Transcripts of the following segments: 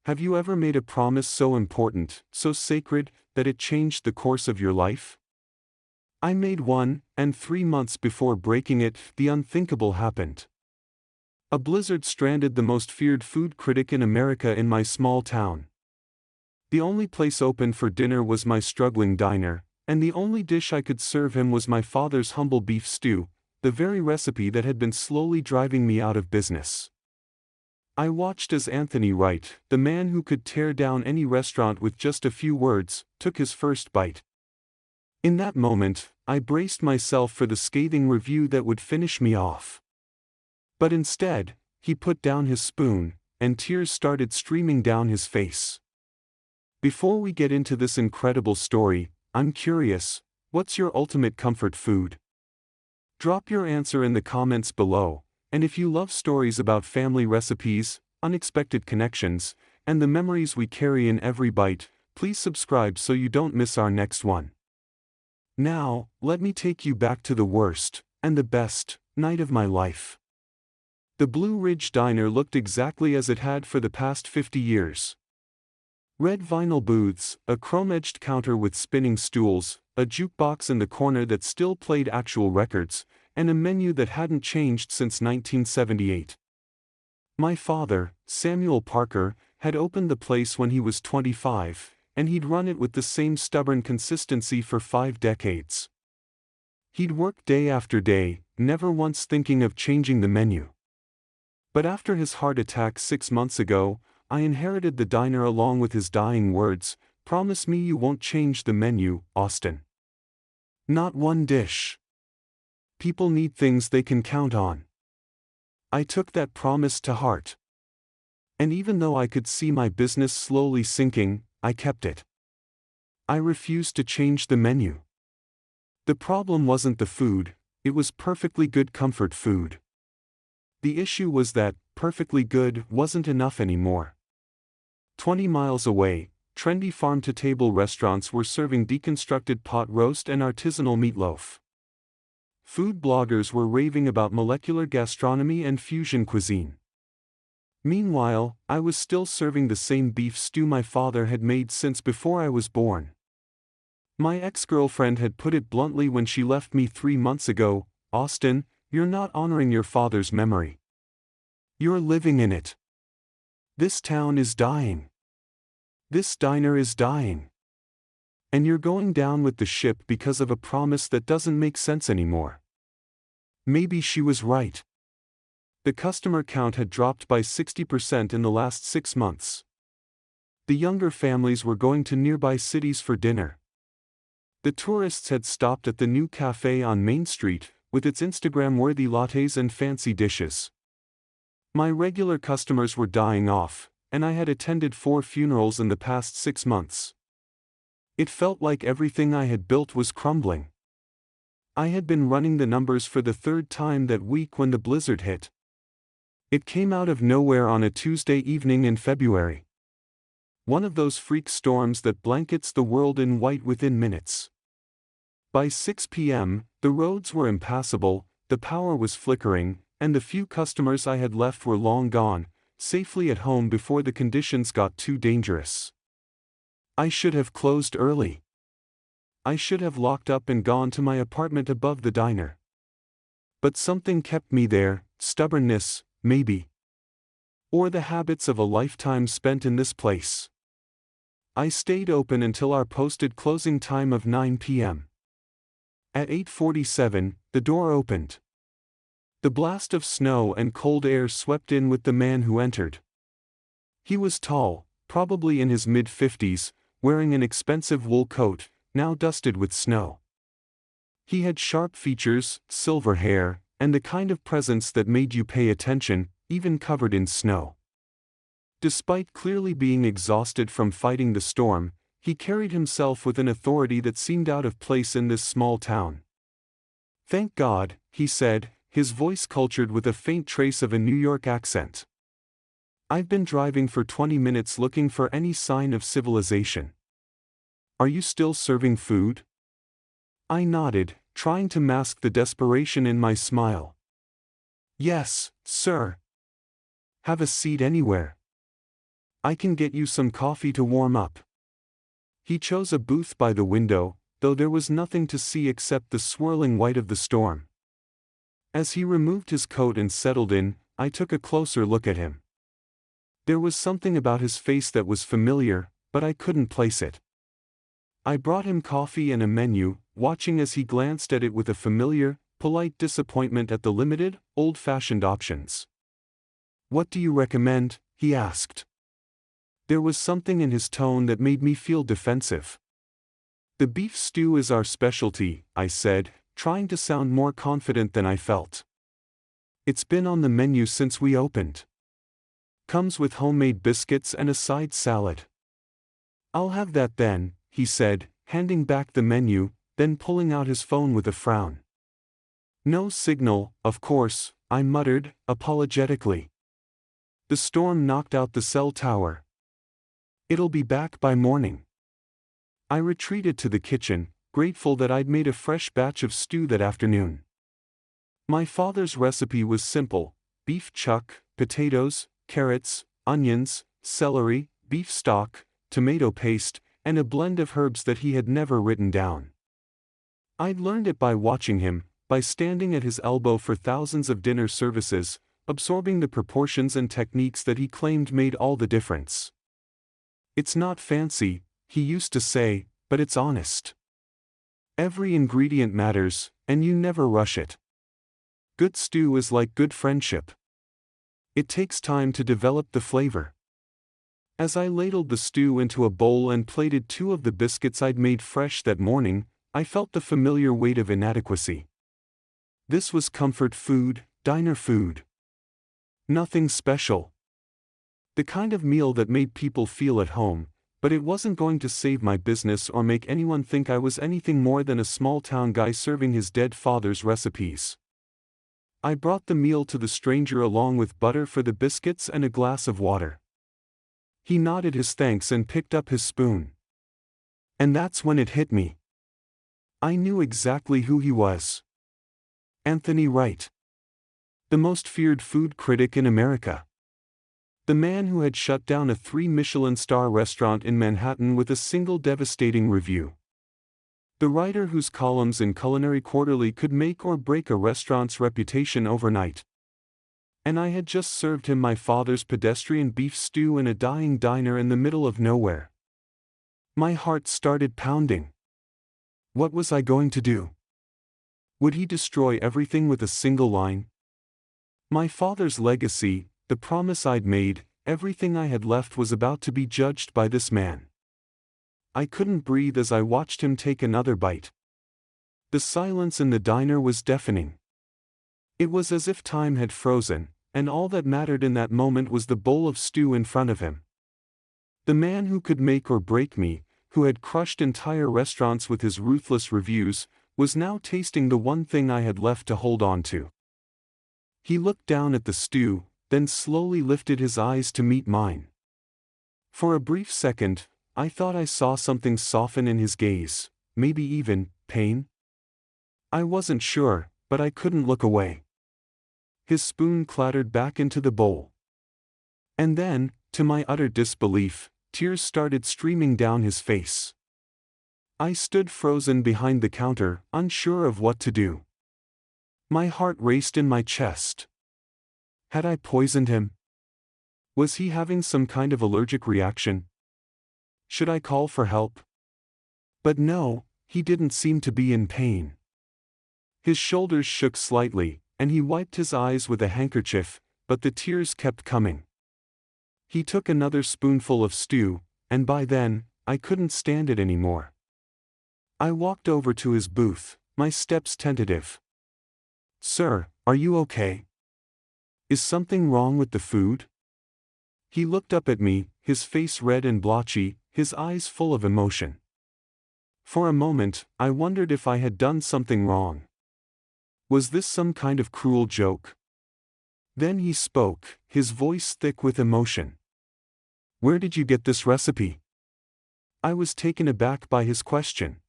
Have you ever made a promise so important, so sacred, that it changed the course of your life? I made one, and 3 months before breaking it, the unthinkable happened. A blizzard stranded the most feared food critic in America in my small town. The only place open for dinner was my struggling diner, and the only dish I could serve him was my father's humble beef stew, the very recipe that had been slowly driving me out of business. I watched as Anthony Wright, the man who could tear down any restaurant with just a few words, took his first bite. In that moment, I braced myself for the scathing review that would finish me off. But instead, he put down his spoon, and tears started streaming down his face. Before we get into this incredible story, I'm curious, what's your ultimate comfort food? Drop your answer in the comments below, and if you love stories about family recipes, unexpected connections, and the memories we carry in every bite, please subscribe so you don't miss our next one. Now, let me take you back to the worst, and the best, night of my life. The Blue Ridge Diner looked exactly as it had for the past 50 years. Red vinyl booths, a chrome-edged counter with spinning stools, a jukebox in the corner that still played actual records, and a menu that hadn't changed since 1978. My father, Samuel Parker, had opened the place when he was 25, and he'd run it with the same stubborn consistency for 5 decades. He'd worked day after day, never once thinking of changing the menu. But after his heart attack 6 months ago, I inherited the diner along with his dying words, "Promise me you won't change the menu, Austin. Not one dish. People need things they can count on." I took that promise to heart. And even though I could see my business slowly sinking, I kept it. I refused to change the menu. The problem wasn't the food, it was perfectly good comfort food. The issue was that, perfectly good wasn't enough anymore. 20 miles away, trendy farm-to-table restaurants were serving deconstructed pot roast and artisanal meatloaf. Food bloggers were raving about molecular gastronomy and fusion cuisine. Meanwhile, I was still serving the same beef stew my father had made since before I was born. My ex-girlfriend had put it bluntly when she left me 3 months ago, "Austin, you're not honoring your father's memory. You're living in it. This town is dying. This diner is dying. And you're going down with the ship because of a promise that doesn't make sense anymore." Maybe she was right. The customer count had dropped by 60% in the last 6 months. The younger families were going to nearby cities for dinner. The tourists had stopped at the new cafe on Main Street, with its Instagram-worthy lattes and fancy dishes. My regular customers were dying off, and I had attended 4 funerals in the past 6 months. It felt like everything I had built was crumbling. I had been running the numbers for the 3rd time that week when the blizzard hit. It came out of nowhere on a Tuesday evening in February. One of those freak storms that blankets the world in white within minutes. By 6 p.m., the roads were impassable, the power was flickering, and the few customers I had left were long gone, safely at home before the conditions got too dangerous. I should have closed early. I should have locked up and gone to my apartment above the diner. But something kept me there, stubbornness, maybe. Or the habits of a lifetime spent in this place. I stayed open until our posted closing time of 9 p.m. At 8:47, the door opened. The blast of snow and cold air swept in with the man who entered. He was tall, probably in his mid-50s, wearing an expensive wool coat, now dusted with snow. He had sharp features, silver hair, and the kind of presence that made you pay attention, even covered in snow. Despite clearly being exhausted from fighting the storm, he carried himself with an authority that seemed out of place in this small town. "Thank God," he said, his voice cultured with a faint trace of a New York accent. "I've been driving for 20 minutes looking for any sign of civilization. Are you still serving food?" I nodded, trying to mask the desperation in my smile. "Yes, sir." "Have a seat anywhere." I can get you some coffee to warm up. He chose a booth by the window, though there was nothing to see except the swirling white of the storm. As he removed his coat and settled in, I took a closer look at him. There was something about his face that was familiar, but I couldn't place it. I brought him coffee and a menu, watching as he glanced at it with a familiar, polite disappointment at the limited, old-fashioned options. "What do you recommend?" he asked. There was something in his tone that made me feel defensive. "The beef stew is our specialty," I said, trying to sound more confident than I felt. "It's been on the menu since we opened. Comes with homemade biscuits and a side salad." "I'll have that then," he said, handing back the menu, then pulling out his phone with a frown. "No signal, of course," I muttered, apologetically. "The storm knocked out the cell tower. It'll be back by morning." I retreated to the kitchen, grateful that I'd made a fresh batch of stew that afternoon. My father's recipe was simple: beef chuck, potatoes, carrots, onions, celery, beef stock, tomato paste, and a blend of herbs that he had never written down. I'd learned it by watching him, by standing at his elbow for thousands of dinner services, absorbing the proportions and techniques that he claimed made all the difference. "It's not fancy," he used to say, "but it's honest. Every ingredient matters, and you never rush it. Good stew is like good friendship. It takes time to develop the flavor." As I ladled the stew into a bowl and plated 2 of the biscuits I'd made fresh that morning, I felt the familiar weight of inadequacy. This was comfort food, diner food. Nothing special. The kind of meal that made people feel at home, but it wasn't going to save my business or make anyone think I was anything more than a small-town guy serving his dead father's recipes. I brought the meal to the stranger along with butter for the biscuits and a glass of water. He nodded his thanks and picked up his spoon. And that's when it hit me. I knew exactly who he was. Anthony Wright. The most feared food critic in America. The man who had shut down a 3-Michelin-star restaurant in Manhattan with a single devastating review. The writer whose columns in Culinary Quarterly could make or break a restaurant's reputation overnight. And I had just served him my father's pedestrian beef stew in a dying diner in the middle of nowhere. My heart started pounding. What was I going to do? Would he destroy everything with a single line? My father's legacy, the promise I'd made, everything I had left was about to be judged by this man. I couldn't breathe as I watched him take another bite. The silence in the diner was deafening. It was as if time had frozen, and all that mattered in that moment was the bowl of stew in front of him. The man who could make or break me, who had crushed entire restaurants with his ruthless reviews, was now tasting the one thing I had left to hold on to. He looked down at the stew, then slowly lifted his eyes to meet mine. For a brief second, I thought I saw something soften in his gaze, maybe even pain. I wasn't sure, but I couldn't look away. His spoon clattered back into the bowl. And then, to my utter disbelief, tears started streaming down his face. I stood frozen behind the counter, unsure of what to do. My heart raced in my chest. Had I poisoned him? Was he having some kind of allergic reaction? Should I call for help? But no, he didn't seem to be in pain. His shoulders shook slightly, and he wiped his eyes with a handkerchief, but the tears kept coming. He took another spoonful of stew, and by then, I couldn't stand it anymore. I walked over to his booth, my steps tentative. "Sir, are you okay? Is something wrong with the food?" He looked up at me, his face red and blotchy, his eyes full of emotion. For a moment, I wondered if I had done something wrong. Was this some kind of cruel joke? Then he spoke, his voice thick with emotion. "Where did you get this recipe?" I was taken aback by his question.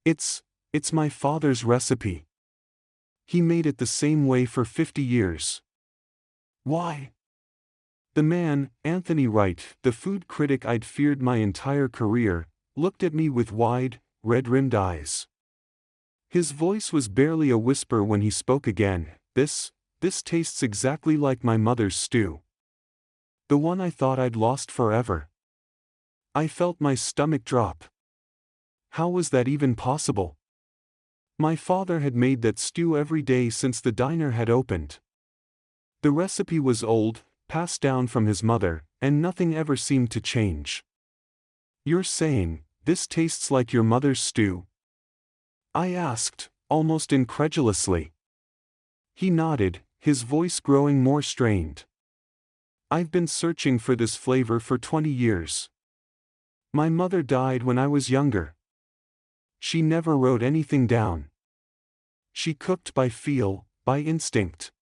It's my father's recipe. He made it the same way for 50 years. Why?" The man, Anthony Wright, the food critic I'd feared my entire career, looked at me with wide, red-rimmed eyes. His voice was barely a whisper when he spoke again. This tastes exactly like my mother's stew. The one I thought I'd lost forever. I felt my stomach drop. How was that even possible? My father had made that stew every day since the diner had opened. The recipe was old, passed down from his mother, and nothing ever seemed to change. "You're saying, this tastes like your mother's stew?" I asked, almost incredulously. He nodded, his voice growing more strained. "I've been searching for this flavor for 20 years. My mother died when I was younger. She never wrote anything down. She cooked by feel, by instinct.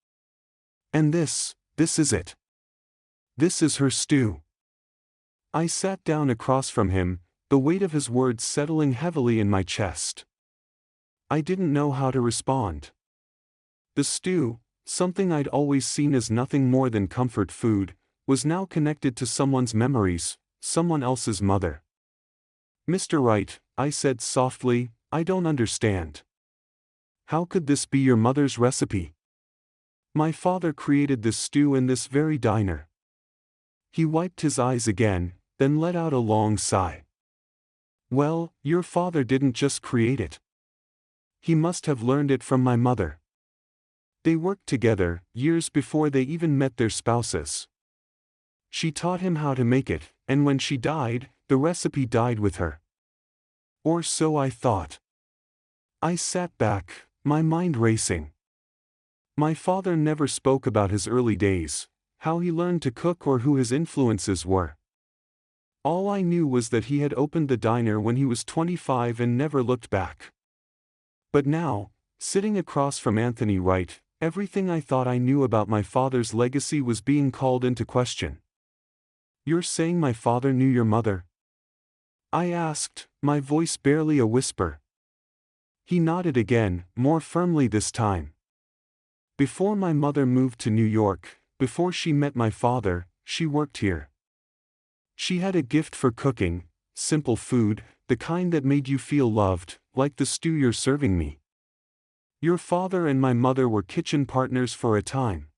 And this is it. This is her stew." I sat down across from him, the weight of his words settling heavily in my chest. I didn't know how to respond. The stew, something I'd always seen as nothing more than comfort food, was now connected to someone's memories, someone else's mother. "Mr. Wright," I said softly, "I don't understand. How could this be your mother's recipe? My father created this stew in this very diner." He wiped his eyes again, then let out a long sigh. "Well, your father didn't just create it. He must have learned it from my mother. They worked together, years before they even met their spouses. She taught him how to make it, and when she died, the recipe died with her. Or so I thought." I sat back, my mind racing. My father never spoke about his early days, how he learned to cook or who his influences were. All I knew was that he had opened the diner when he was 25 and never looked back. But now, sitting across from Anthony Wright, everything I thought I knew about my father's legacy was being called into question. "You're saying my father knew your mother?" I asked, my voice barely a whisper. He nodded again, more firmly this time. "Before my mother moved to New York, before she met my father, she worked here. She had a gift for cooking, simple food, the kind that made you feel loved, like the stew you're serving me. Your father and my mother were kitchen partners for a time.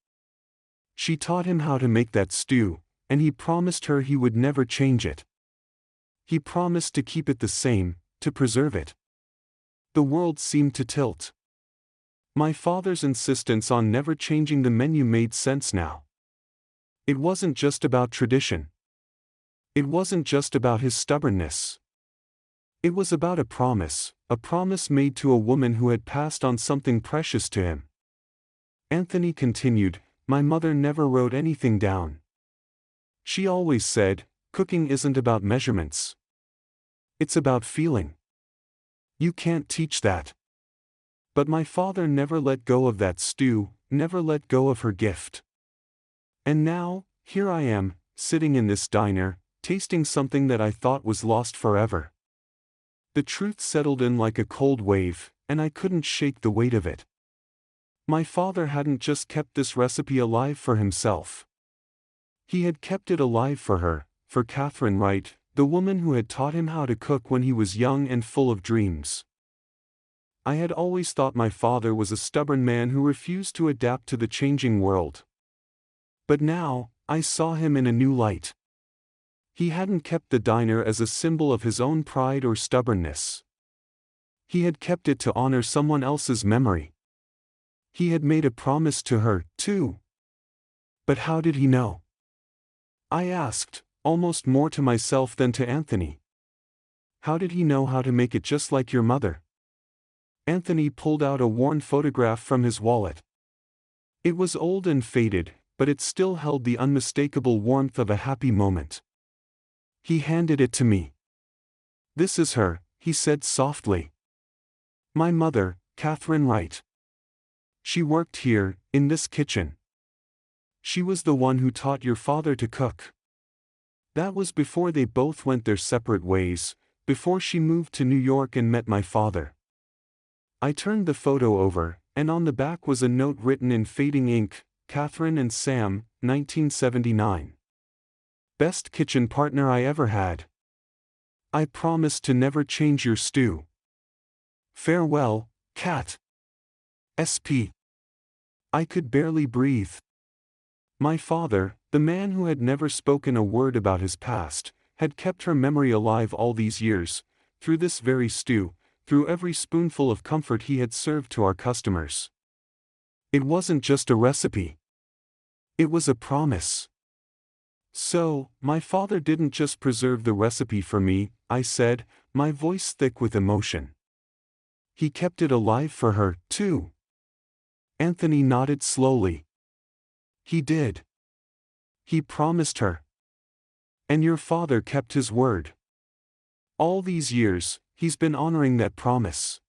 She taught him how to make that stew, and he promised her he would never change it. He promised to keep it the same, to preserve it." The world seemed to tilt. My father's insistence on never changing the menu made sense now. It wasn't just about tradition. It wasn't just about his stubbornness. It was about a promise made to a woman who had passed on something precious to him. Anthony continued, "My mother never wrote anything down. She always said, cooking isn't about measurements. It's about feeling. You can't teach that." But my father never let go of that stew, never let go of her gift. And now, here I am, sitting in this diner, tasting something that I thought was lost forever. The truth settled in like a cold wave, and I couldn't shake the weight of it. My father hadn't just kept this recipe alive for himself. He had kept it alive for her, for Catherine Wright, the woman who had taught him how to cook when he was young and full of dreams. I had always thought my father was a stubborn man who refused to adapt to the changing world. But now, I saw him in a new light. He hadn't kept the diner as a symbol of his own pride or stubbornness. He had kept it to honor someone else's memory. He had made a promise to her, too. But how did he know? I asked, almost more to myself than to Anthony. "How did he know how to make it just like your mother?" Anthony pulled out a worn photograph from his wallet. It was old and faded, but it still held the unmistakable warmth of a happy moment. He handed it to me. "This is her," he said softly. "My mother, Catherine Wright. She worked here, in this kitchen. She was the one who taught your father to cook. That was before they both went their separate ways, before she moved to New York and met my father." I turned the photo over, and on the back was a note written in fading ink, "Catherine and Sam, 1979. Best kitchen partner I ever had. I promise to never change your stew. Farewell, cat. SP. I could barely breathe. My father, the man who had never spoken a word about his past, had kept her memory alive all these years, through this very stew, through every spoonful of comfort he had served to our customers. It wasn't just a recipe. It was a promise. So, my father didn't just preserve the recipe for me, I said, my voice thick with emotion. He kept it alive for her, too. Anthony nodded slowly. He did. He promised her. And your father kept his word. All these years, he's been honoring that promise.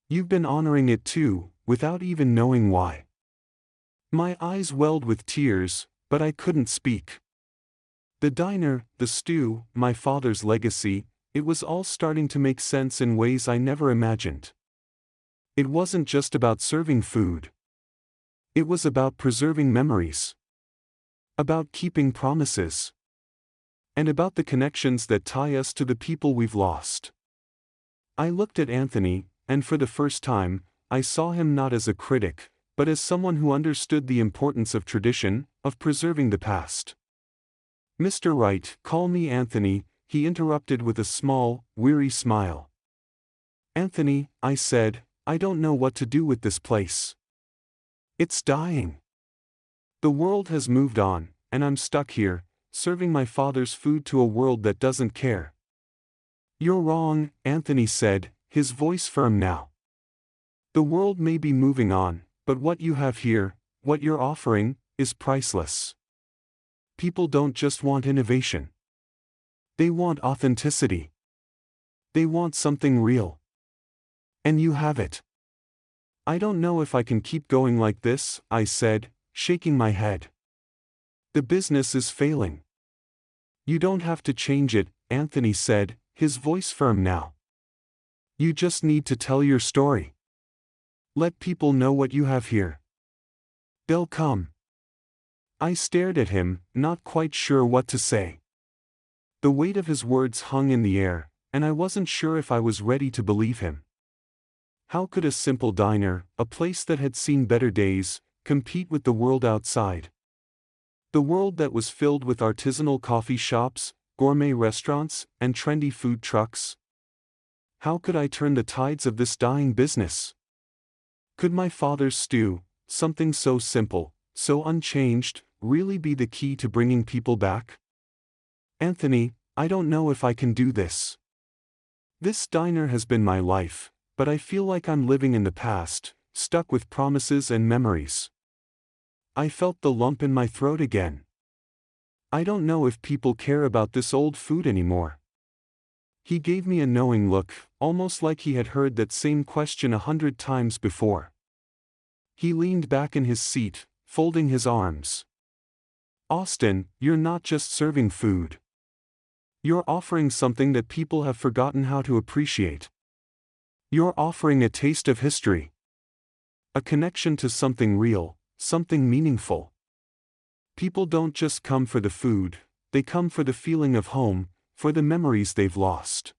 You've been honoring it too, without even knowing why. My eyes welled with tears, but I couldn't speak. The diner, the stew, my father's legacy, it was all starting to make sense in ways I never imagined. It wasn't just about serving food. It was about preserving memories. About keeping promises. And about the connections that tie us to the people we've lost. I looked at Anthony, and for the first time, I saw him not as a critic, but as someone who understood the importance of tradition, of preserving the past. Mr. Wright, call me Anthony, he interrupted with a small, weary smile. Anthony, I said, I don't know what to do with this place. It's dying. The world has moved on, and I'm stuck here, serving my father's food to a world that doesn't care. You're wrong, Anthony said, his voice firm now. The world may be moving on, but what you have here, what you're offering, is priceless. People don't just want innovation. They want authenticity. They want something real. And you have it. I don't know if I can keep going like this, I said, shaking my head. The business is failing. You don't have to change it, Anthony said, his voice firm now. You just need to tell your story. Let people know what you have here. They'll come. I stared at him, not quite sure what to say. The weight of his words hung in the air, and I wasn't sure if I was ready to believe him. How could a simple diner, a place that had seen better days, compete with the world outside? The world that was filled with artisanal coffee shops, gourmet restaurants, and trendy food trucks? How could I turn the tides of this dying business? Could my father's stew, something so simple, so unchanged, really be the key to bringing people back? Anthony, I don't know if I can do this. This diner has been my life, but I feel like I'm living in the past, stuck with promises and memories. I felt the lump in my throat again. I don't know if people care about this old food anymore. He gave me a knowing look, almost like he had heard that same question 100 times before. He leaned back in his seat, folding his arms. Austin, you're not just serving food. You're offering something that people have forgotten how to appreciate. You're offering a taste of history. A connection to something real, something meaningful. People don't just come for the food, they come for the feeling of home, for the memories they've lost.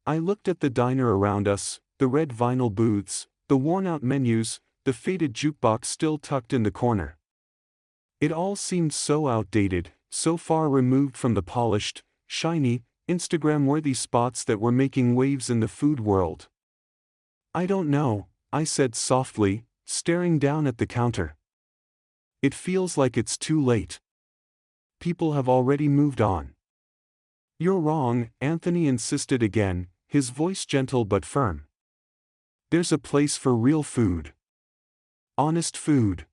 I looked at the diner around us, the red vinyl booths, the worn-out menus, the faded jukebox still tucked in the corner. It all seemed so outdated, so far removed from the polished, shiny, Instagram-worthy spots that were making waves in the food world. I don't know, I said softly, staring down at the counter. It feels like it's too late. People have already moved on. You're wrong, Anthony insisted again, his voice gentle but firm. There's a place for real food. Honest food.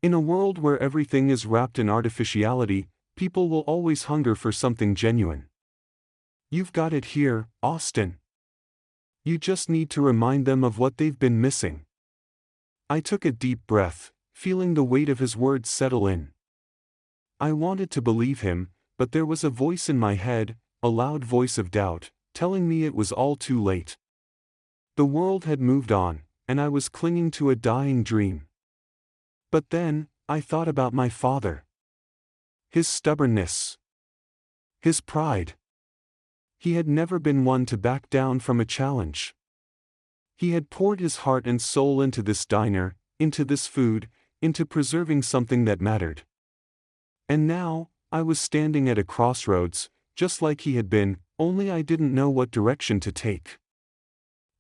In a world where everything is wrapped in artificiality, people will always hunger for something genuine. You've got it here, Austin. You just need to remind them of what they've been missing. I took a deep breath, feeling the weight of his words settle in. I wanted to believe him, but there was a voice in my head, a loud voice of doubt, telling me it was all too late. The world had moved on, and I was clinging to a dying dream. But then, I thought about my father. his stubbornness, his pride. He had never been one to back down from a challenge. He had poured his heart and soul into this diner, into this food, into preserving something that mattered. And now, I was standing at a crossroads, just like he had been, only I didn't know what direction to take.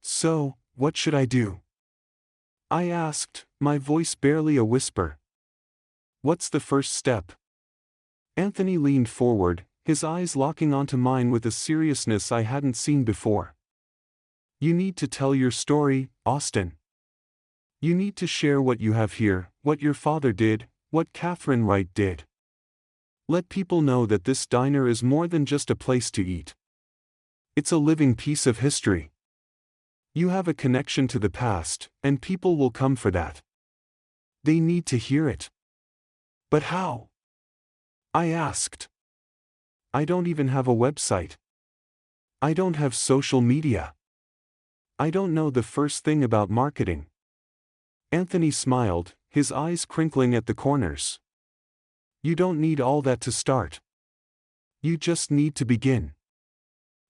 So, what should I do? I asked, my voice barely a whisper. What's the first step? Anthony leaned forward, his eyes locking onto mine with a seriousness I hadn't seen before. You need to tell your story, Austin. You need to share what you have here, what your father did, what Catherine Wright did. Let people know that this diner is more than just a place to eat. It's a living piece of history. You have a connection to the past, and people will come for that. They need to hear it. But how? I asked. I don't even have a website. I don't have social media. I don't know the first thing about marketing. Anthony smiled, his eyes crinkling at the corners. You don't need all that to start. You just need to begin.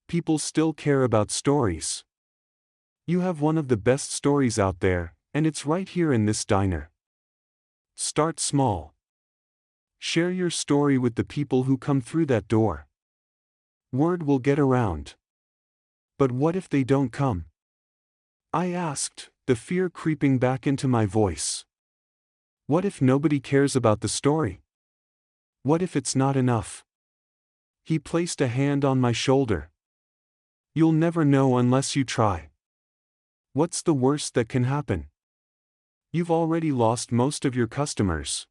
People still care about stories. You have one of the best stories out there, and it's right here in this diner. Start small. Share your story with the people who come through that door. Word will get around. But what if they don't come? I asked, the fear creeping back into my voice. What if nobody cares about the story? What if it's not enough? He placed a hand on my shoulder. You'll never know unless you try. What's the worst that can happen? You've already lost most of your customers.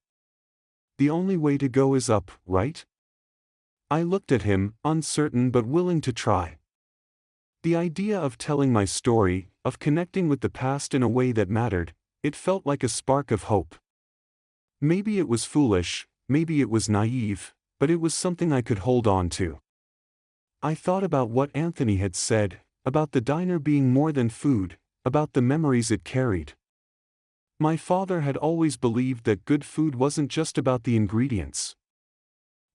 The only way to go is up, right? I looked at him, uncertain but willing to try. The idea of telling my story, of connecting with the past in a way that mattered, it felt like a spark of hope. Maybe it was foolish, maybe it was naive, but it was something I could hold on to. I thought about what Anthony had said, about the diner being more than food, about the memories it carried. My father had always believed that good food wasn't just about the ingredients.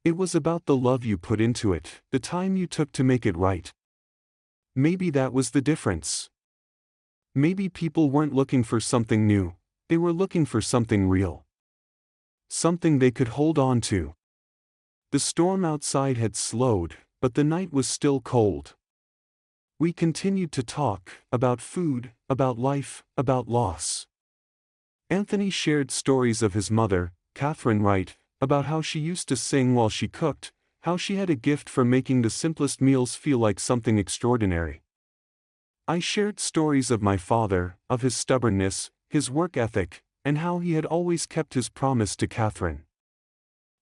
It was about the love you put into it, the time you took to make it right. Maybe that was the difference. Maybe people weren't looking for something new, they were looking for something real. Something they could hold on to. The storm outside had slowed, but the night was still cold. We continued to talk, about food, about life, about loss. Anthony shared stories of his mother, Catherine Wright, about how she used to sing while she cooked, how she had a gift for making the simplest meals feel like something extraordinary. I shared stories of my father, of his stubbornness, his work ethic, and how he had always kept his promise to Catherine.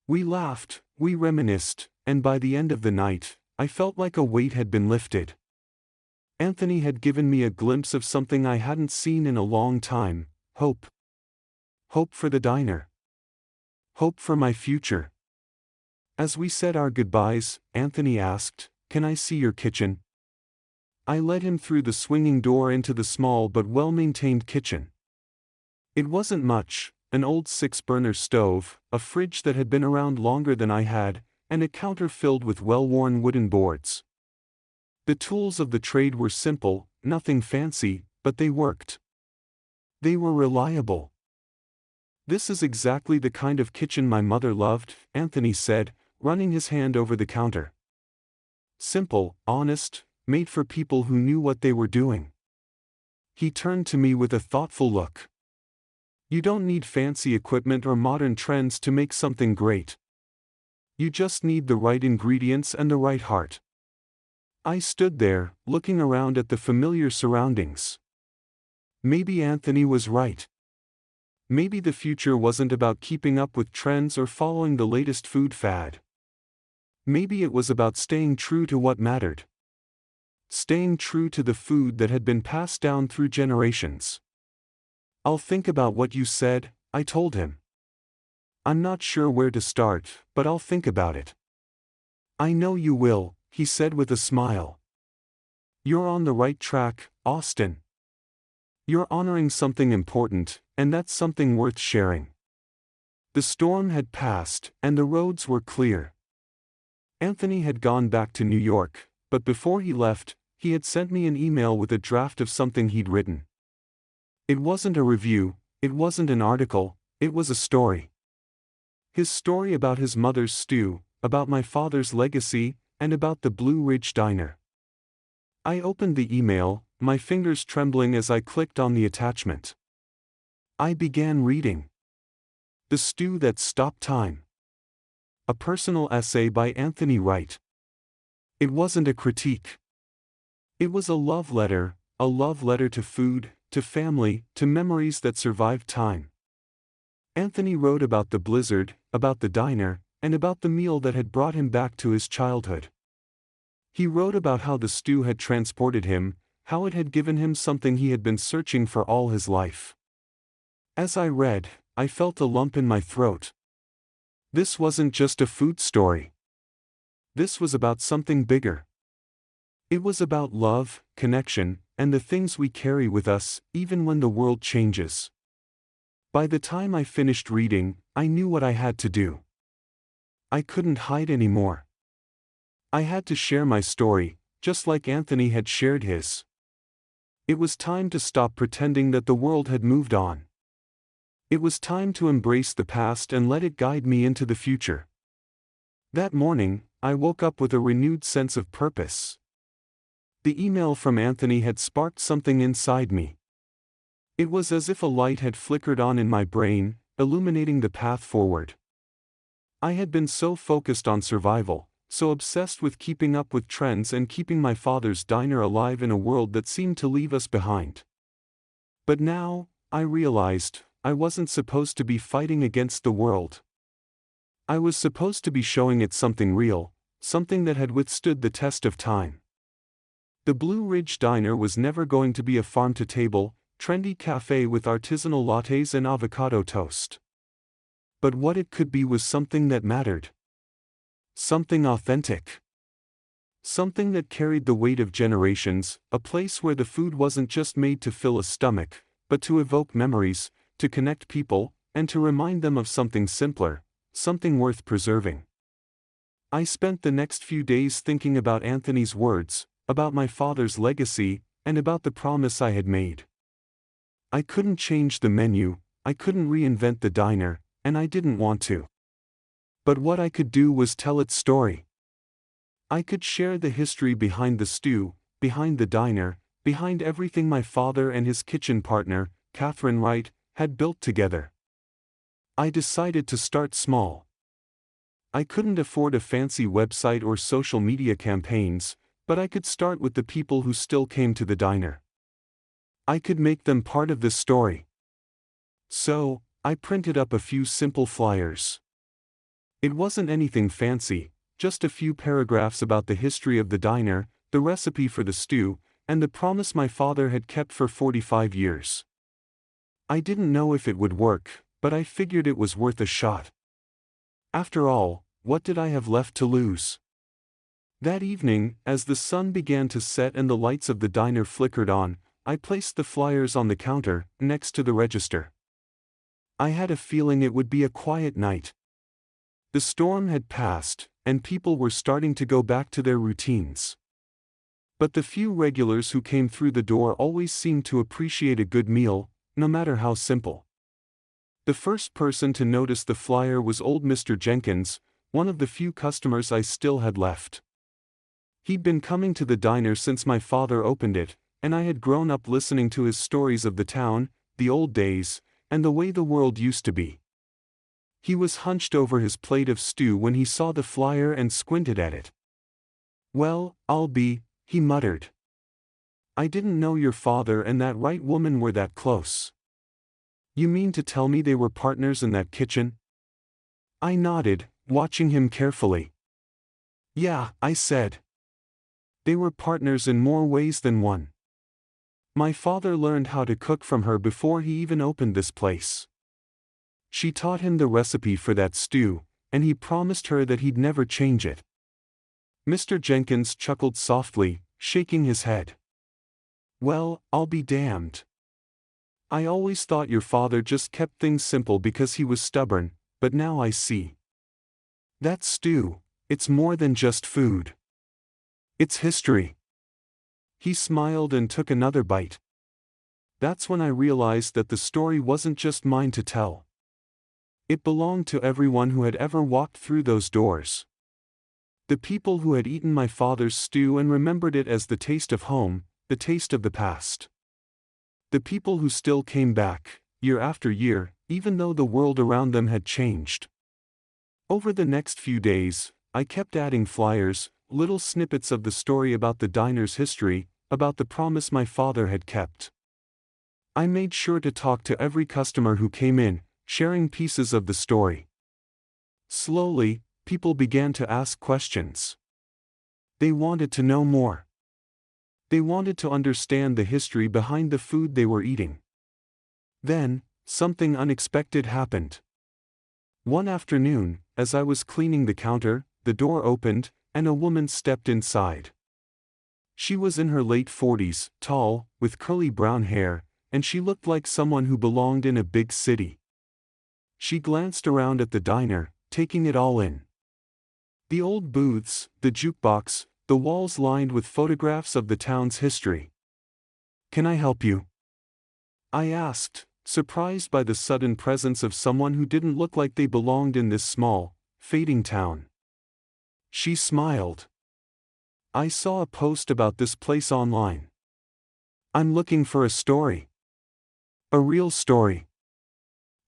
We laughed, we reminisced, and by the end of the night, I felt like a weight had been lifted. Anthony had given me a glimpse of something I hadn't seen in a long time, hope. Hope for the diner. Hope for my future. As we said our goodbyes, Anthony asked, "Can I see your kitchen?" I led him through the swinging door into the small but well-maintained kitchen. It wasn't much, an old 6-burner stove, a fridge that had been around longer than I had, and a counter filled with well-worn wooden boards. The tools of the trade were simple, nothing fancy, but they worked. They were reliable. "This is exactly the kind of kitchen my mother loved," Anthony said, running his hand over the counter. Simple, honest, made for people who knew what they were doing. He turned to me with a thoughtful look. "You don't need fancy equipment or modern trends to make something great. You just need the right ingredients and the right heart." I stood there, looking around at the familiar surroundings. Maybe Anthony was right. Maybe the future wasn't about keeping up with trends or following the latest food fad. Maybe it was about staying true to what mattered. Staying true to the food that had been passed down through generations. "I'll think about what you said," I told him. "I'm not sure where to start, but I'll think about it." "I know you will," he said with a smile. "You're on the right track, Austin. You're honoring something important, and that's something worth sharing." The storm had passed, and the roads were clear. Anthony had gone back to New York, but before he left, he had sent me an email with a draft of something he'd written. It wasn't a review, it wasn't an article, it was a story. His story about his mother's stew, about my father's legacy, and about the Blue Ridge Diner. I opened the email, my fingers trembling as I clicked on the attachment. I began reading. The Stew That Stopped Time. A personal essay by Anthony Wright. It wasn't a critique. It was a love letter to food, to family, to memories that survived time. Anthony wrote about the blizzard, about the diner, and about the meal that had brought him back to his childhood. He wrote about how the stew had transported him, how it had given him something he had been searching for all his life. As I read, I felt a lump in my throat. This wasn't just a food story. This was about something bigger. It was about love, connection, and the things we carry with us, even when the world changes. By the time I finished reading, I knew what I had to do. I couldn't hide anymore. I had to share my story, just like Anthony had shared his. It was time to stop pretending that the world had moved on. It was time to embrace the past and let it guide me into the future. That morning, I woke up with a renewed sense of purpose. The email from Anthony had sparked something inside me. It was as if a light had flickered on in my brain, illuminating the path forward. I had been so focused on survival, so obsessed with keeping up with trends and keeping my father's diner alive in a world that seemed to leave us behind. But now, I realized, I wasn't supposed to be fighting against the world. I was supposed to be showing it something real, something that had withstood the test of time. The Blue Ridge Diner was never going to be a farm-to-table, trendy cafe with artisanal lattes and avocado toast. But what it could be was something that mattered. Something authentic. Something that carried the weight of generations, a place where the food wasn't just made to fill a stomach, but to evoke memories, to connect people, and to remind them of something simpler, something worth preserving. I spent the next few days thinking about Anthony's words, about my father's legacy, and about the promise I had made. I couldn't change the menu, I couldn't reinvent the diner, and I didn't want to. But what I could do was tell its story. I could share the history behind the stew, behind the diner, behind everything my father and his kitchen partner, Catherine Wright, had built together. I decided to start small. I couldn't afford a fancy website or social media campaigns, but I could start with the people who still came to the diner. I could make them part of this story. So, I printed up a few simple flyers. It wasn't anything fancy, just a few paragraphs about the history of the diner, the recipe for the stew, and the promise my father had kept for 45 years. I didn't know if it would work, but I figured it was worth a shot. After all, what did I have left to lose? That evening, as the sun began to set and the lights of the diner flickered on, I placed the flyers on the counter, next to the register. I had a feeling it would be a quiet night. The storm had passed, and people were starting to go back to their routines. But the few regulars who came through the door always seemed to appreciate a good meal, no matter how simple. The first person to notice the flyer was old Mr. Jenkins, one of the few customers I still had left. He'd been coming to the diner since my father opened it, and I had grown up listening to his stories of the town, the old days, and the way the world used to be. He was hunched over his plate of stew when he saw the flyer and squinted at it. "Well, I'll be," he muttered. "I didn't know your father and that right woman were that close." "You mean to tell me they were partners in that kitchen?" I nodded, watching him carefully. "Yeah," I said. "They were partners in more ways than one. My father learned how to cook from her before he even opened this place. She taught him the recipe for that stew, and he promised her that he'd never change it." Mr. Jenkins chuckled softly, shaking his head. "Well, I'll be damned. I always thought your father just kept things simple because he was stubborn, but now I see. That stew, it's more than just food. It's history. He smiled and took another bite. That's when I realized that the story wasn't just mine to tell. It belonged to everyone who had ever walked through those doors. The people who had eaten my father's stew and remembered it as the taste of home, the taste of the past. The people who still came back, year after year, even though the world around them had changed. Over the next few days, I kept adding flyers, little snippets of the story about the diner's history, about the promise my father had kept. I made sure to talk to every customer who came in, sharing pieces of the story. Slowly, people began to ask questions. They wanted to know more. They wanted to understand the history behind the food they were eating. Then, something unexpected happened. One afternoon, as I was cleaning the counter, the door opened, and a woman stepped inside. She was in her late 40s, tall, with curly brown hair, and she looked like someone who belonged in a big city. She glanced around at the diner, taking it all in. The old booths, the jukebox, the walls lined with photographs of the town's history. "Can I help you?" I asked, surprised by the sudden presence of someone who didn't look like they belonged in this small, fading town. She smiled. "I saw a post about this place online. I'm looking for a story. A real story."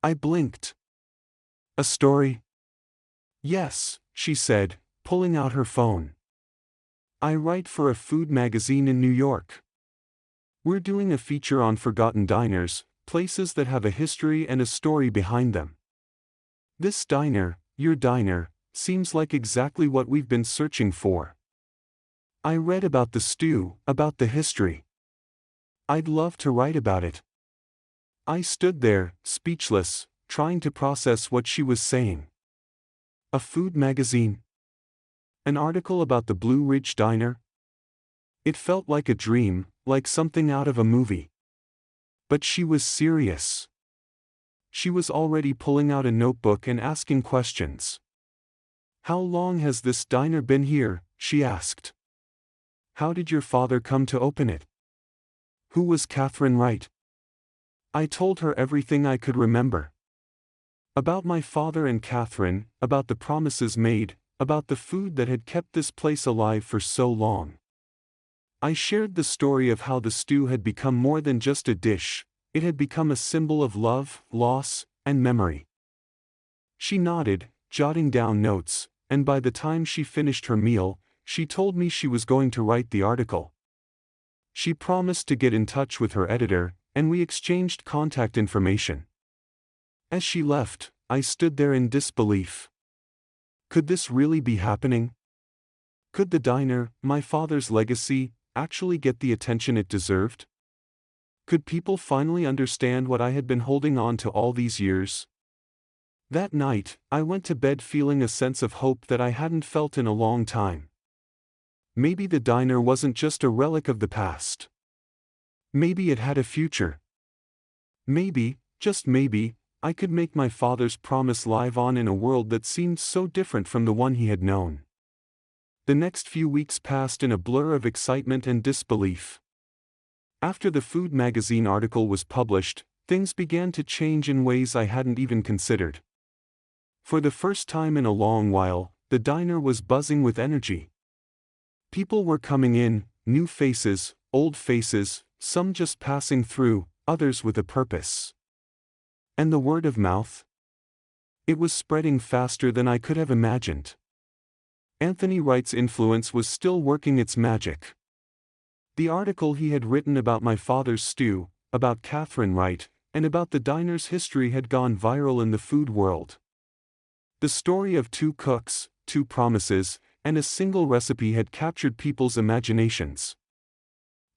I blinked. "A story?" "Yes," she said, pulling out her phone. "I write for a food magazine in New York. We're doing a feature on forgotten diners, places that have a history and a story behind them. This diner, your diner, seems like exactly what we've been searching for. I read about the stew, about the history. I'd love to write about it." I stood there, speechless, trying to process what she was saying. A food magazine? An article about the Blue Ridge Diner? It felt like a dream, like something out of a movie. But she was serious. She was already pulling out a notebook and asking questions. "How long has this diner been here?" she asked. "How did your father come to open it? Who was Catherine Wright?" I told her everything I could remember. About my father and Catherine, about the promises made, about the food that had kept this place alive for so long. I shared the story of how the stew had become more than just a dish, it had become a symbol of love, loss, and memory. She nodded, jotting down notes, and by the time she finished her meal, she told me she was going to write the article. She promised to get in touch with her editor, and we exchanged contact information. As she left, I stood there in disbelief. Could this really be happening? Could the diner, my father's legacy, actually get the attention it deserved? Could people finally understand what I had been holding on to all these years? That night, I went to bed feeling a sense of hope that I hadn't felt in a long time. Maybe the diner wasn't just a relic of the past. Maybe it had a future. Maybe, just maybe, I could make my father's promise live on in a world that seemed so different from the one he had known. The next few weeks passed in a blur of excitement and disbelief. After the food magazine article was published, things began to change in ways I hadn't even considered. For the first time in a long while, the diner was buzzing with energy. People were coming in, new faces, old faces, some just passing through, others with a purpose. And the word of mouth? It was spreading faster than I could have imagined. Anthony Wright's influence was still working its magic. The article he had written about my father's stew, about Catherine Wright, and about the diner's history had gone viral in the food world. The story of two cooks, two promises, and a single recipe had captured people's imaginations.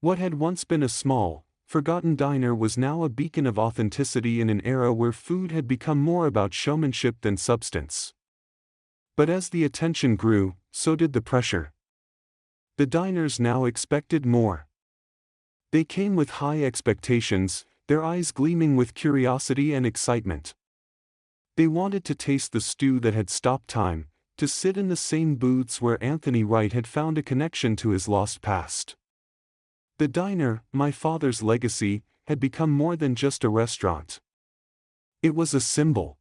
What had once been a small, forgotten diner was now a beacon of authenticity in an era where food had become more about showmanship than substance. But as the attention grew, so did the pressure. The diners now expected more. They came with high expectations, their eyes gleaming with curiosity and excitement. They wanted to taste the stew that had stopped time, to sit in the same booths where Anthony Wright had found a connection to his lost past. The diner, my father's legacy, had become more than just a restaurant. It was a symbol.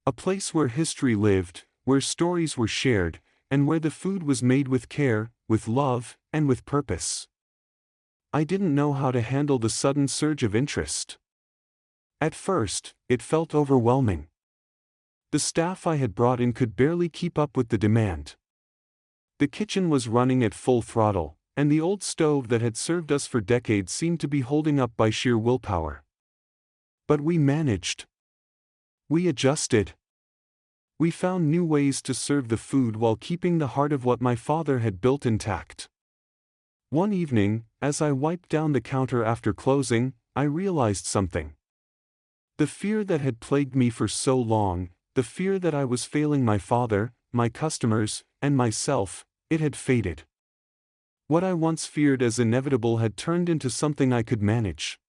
A place where history lived, where stories were shared, and where the food was made with care, with love, and with purpose. I didn't know how to handle the sudden surge of interest. At first, it felt overwhelming. The staff I had brought in could barely keep up with the demand. The kitchen was running at full throttle, and the old stove that had served us for decades seemed to be holding up by sheer willpower. But we managed. We adjusted. We found new ways to serve the food while keeping the heart of what my father had built intact. One evening, as I wiped down the counter after closing, I realized something. The fear that had plagued me for so long, the fear that I was failing my father, my customers, and myself, it had faded. What I once feared as inevitable had turned into something I could manage.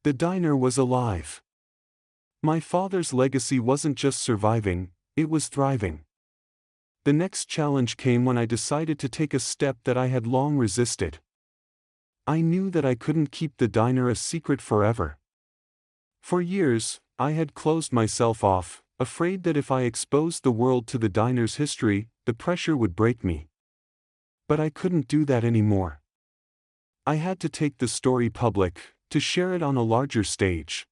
The diner was alive. My father's legacy wasn't just surviving, it was thriving. The next challenge came when I decided to take a step that I had long resisted. I knew that I couldn't keep the diner a secret forever. For years, I had closed myself off, afraid that if I exposed the world to the diner's history, the pressure would break me. But I couldn't do that anymore. I had to take the story public, to share it on a larger stage.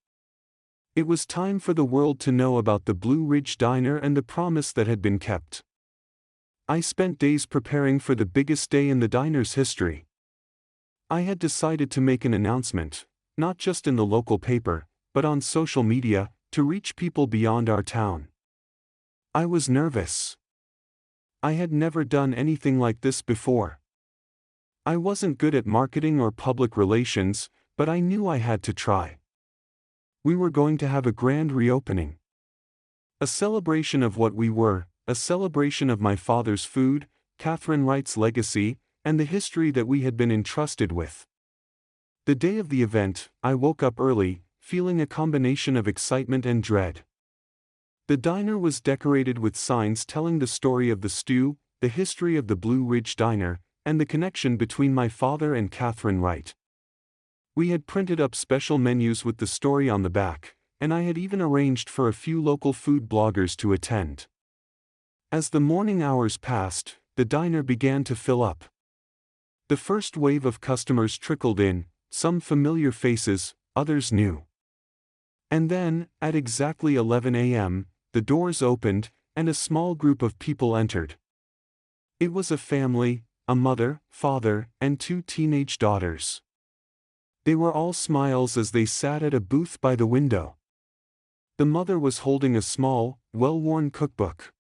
It was time for the world to know about the Blue Ridge Diner and the promise that had been kept. I spent days preparing for the biggest day in the diner's history. I had decided to make an announcement, not just in the local paper, but on social media, to reach people beyond our town. I was nervous. I had never done anything like this before. I wasn't good at marketing or public relations, but I knew I had to try. We were going to have a grand reopening. A celebration of what we were, a celebration of my father's food, Catherine Wright's legacy, and the history that we had been entrusted with. The day of the event, I woke up early, feeling a combination of excitement and dread. The diner was decorated with signs telling the story of the stew, the history of the Blue Ridge Diner, and the connection between my father and Catherine Wright. We had printed up special menus with the story on the back, and I had even arranged for a few local food bloggers to attend. As the morning hours passed, the diner began to fill up. The first wave of customers trickled in, some familiar faces, others new. And then, at exactly 11 a.m., the doors opened, and a small group of people entered. It was a family, a mother, father, and 2 teenage daughters. They were all smiles as they sat at a booth by the window. The mother was holding a small, well-worn cookbook.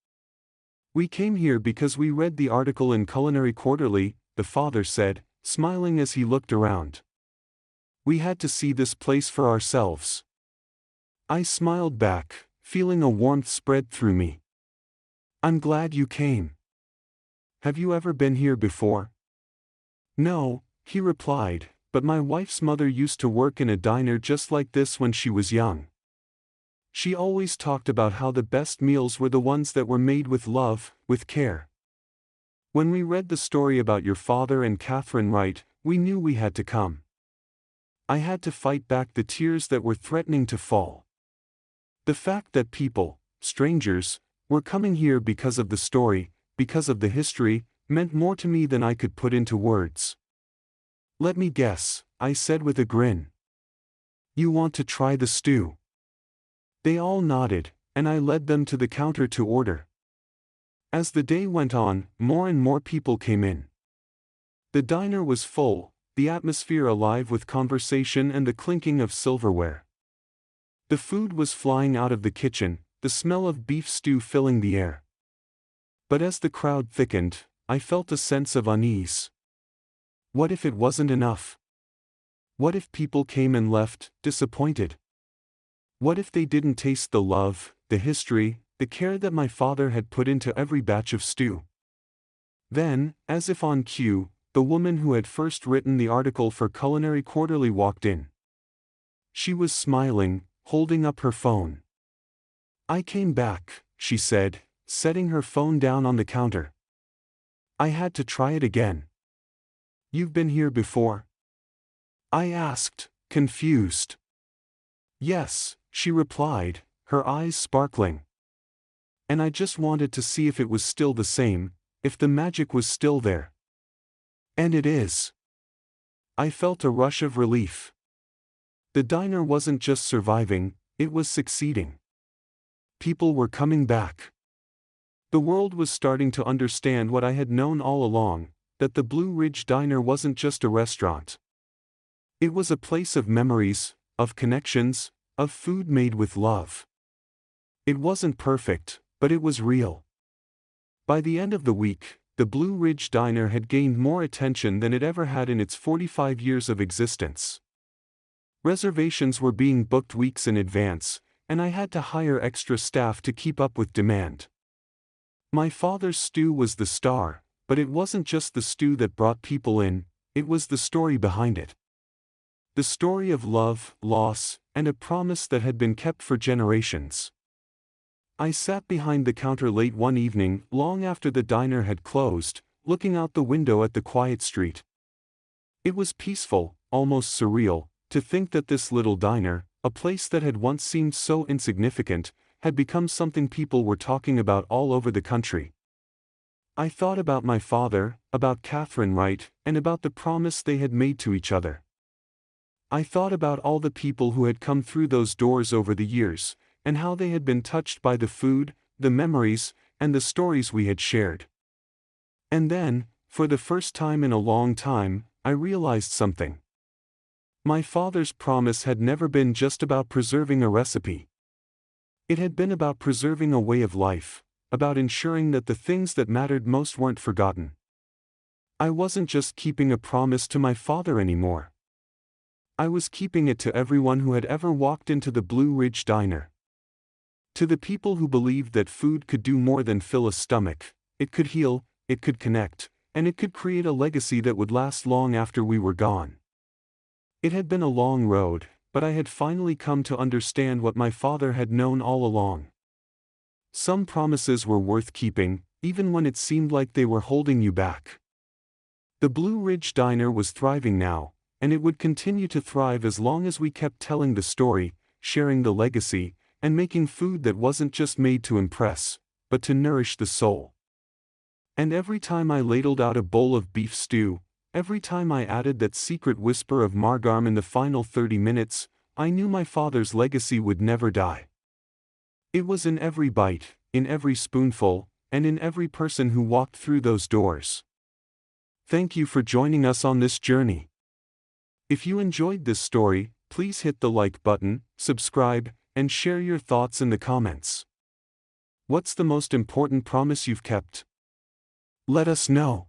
"We came here because we read the article in Culinary Quarterly," the father said, smiling as he looked around. "We had to see this place for ourselves." I smiled back, feeling a warmth spread through me. "I'm glad you came. Have you ever been here before?" "No," he replied, "but my wife's mother used to work in a diner just like this when she was young. She always talked about how the best meals were the ones that were made with love, with care. When we read the story about your father and Catherine Wright, we knew we had to come." I had to fight back the tears that were threatening to fall. The fact that people, strangers, were coming here because of the story, because of the history, meant more to me than I could put into words. "Let me guess," I said with a grin. "You want to try the stew?" They all nodded, and I led them to the counter to order. As the day went on, more and more people came in. The diner was full, the atmosphere alive with conversation and the clinking of silverware. The food was flying out of the kitchen, the smell of beef stew filling the air. But as the crowd thickened, I felt a sense of unease. What if it wasn't enough? What if people came and left, disappointed? What if they didn't taste the love, the history, the care that my father had put into every batch of stew? Then, as if on cue, the woman who had first written the article for Culinary Quarterly walked in. She was smiling, holding up her phone. I came back, she said, setting her phone down on the counter. I had to try it again. You've been here before? I asked, confused. Yes, she replied, her eyes sparkling. And I just wanted to see if it was still the same, if the magic was still there. And it is. I felt a rush of relief. The diner wasn't just surviving, it was succeeding. People were coming back. The world was starting to understand what I had known all along, that the Blue Ridge Diner wasn't just a restaurant. It was a place of memories, of connections, of food made with love. It wasn't perfect, but it was real. By the end of the week, the Blue Ridge Diner had gained more attention than it ever had in its 45 years of existence. Reservations were being booked weeks in advance, and I had to hire extra staff to keep up with demand. My father's stew was the star, but it wasn't just the stew that brought people in, it was the story behind it. The story of love, loss, and a promise that had been kept for generations. I sat behind the counter late one evening, long after the diner had closed, looking out the window at the quiet street. It was peaceful, almost surreal, to think that this little diner, a place that had once seemed so insignificant, had become something people were talking about all over the country. I thought about my father, about Catherine Wright, and about the promise they had made to each other. I thought about all the people who had come through those doors over the years, and how they had been touched by the food, the memories, and the stories we had shared. And then, for the first time in a long time, I realized something. My father's promise had never been just about preserving a recipe. It had been about preserving a way of life, about ensuring that the things that mattered most weren't forgotten. I wasn't just keeping a promise to my father anymore. I was keeping it to everyone who had ever walked into the Blue Ridge Diner. To the people who believed that food could do more than fill a stomach, it could heal, it could connect, and it could create a legacy that would last long after we were gone. It had been a long road, but I had finally come to understand what my father had known all along. Some promises were worth keeping, even when it seemed like they were holding you back. The Blue Ridge Diner was thriving now, and it would continue to thrive as long as we kept telling the story, sharing the legacy, and making food that wasn't just made to impress, but to nourish the soul. And every time I ladled out a bowl of beef stew, every time I added that secret whisper of marjoram in the final 30 minutes, I knew my father's legacy would never die. It was in every bite, in every spoonful, and in every person who walked through those doors. Thank you for joining us on this journey. If you enjoyed this story, please hit the like button, subscribe, and share your thoughts in the comments. What's the most important promise you've kept? Let us know.